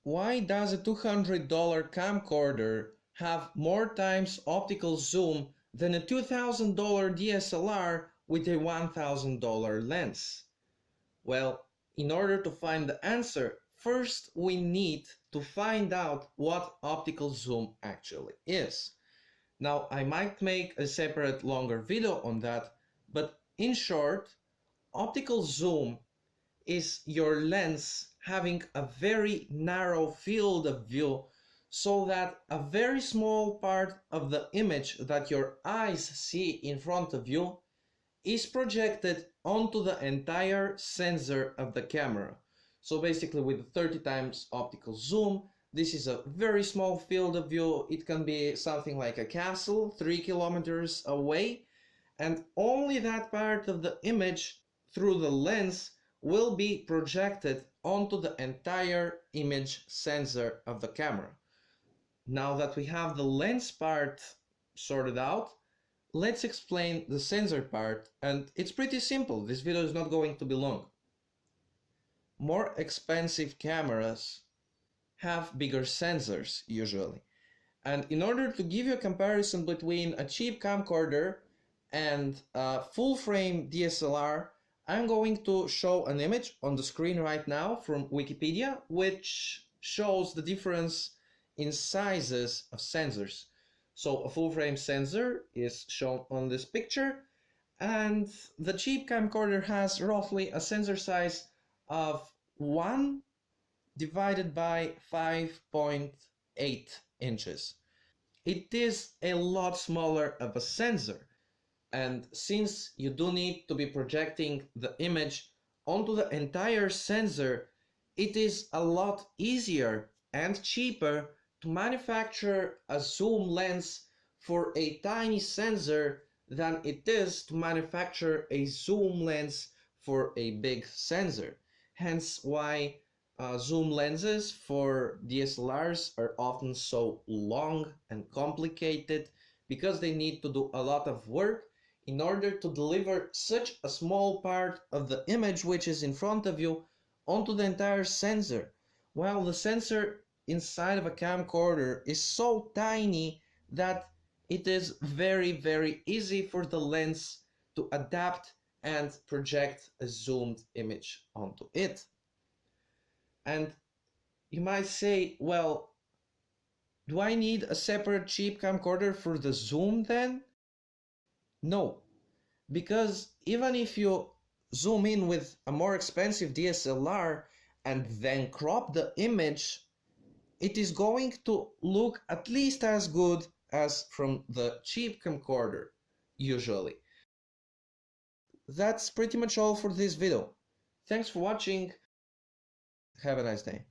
Why does a $200 camcorder have more times optical zoom than a $2,000 DSLR with a $1,000 lens? Well, in order to find the answer, first we need to find out what optical zoom actually is. Now, I might make a separate longer video on that, but in short, optical zoom is your lens having a very narrow field of view so that a very small part of the image that your eyes see in front of you is projected onto the entire sensor of the camera. So basically with 30 times optical zoom, this is a very small field of view. It can be something like a castle 3 kilometers away, and only that part of the image through the lens will be projected onto the entire image sensor of the camera. Now that we have the lens part sorted out, let's explain the sensor part, and it's pretty simple. This video is not going to be long. More expensive cameras have bigger sensors usually. And in order to give you a comparison between a cheap camcorder and a full-frame DSLR, I'm going to show an image on the screen right now from Wikipedia, which shows the difference in sizes of sensors. So a full-frame sensor is shown on this picture, and the cheap camcorder has roughly a sensor size of 1 divided by 5.8 inches. It is a lot smaller of a sensor, and since you do need to be projecting the image onto the entire sensor, it is a lot easier and cheaper to manufacture a zoom lens for a tiny sensor than it is to manufacture a zoom lens for a big sensor. Hence why zoom lenses for DSLRs are often so long and complicated, because they need to do a lot of work in order to deliver such a small part of the image which is in front of you onto the entire sensor, while the sensor inside of a camcorder is so tiny that it is very easy for the lens to adapt and project a zoomed image onto it. And you might say, well, do I need a separate cheap camcorder for the zoom then? No, because even if you zoom in with a more expensive DSLR and then crop the image, it is going to look at least as good as from the cheap camcorder, usually. That's pretty much all for this video. Thanks for watching. Have a nice day.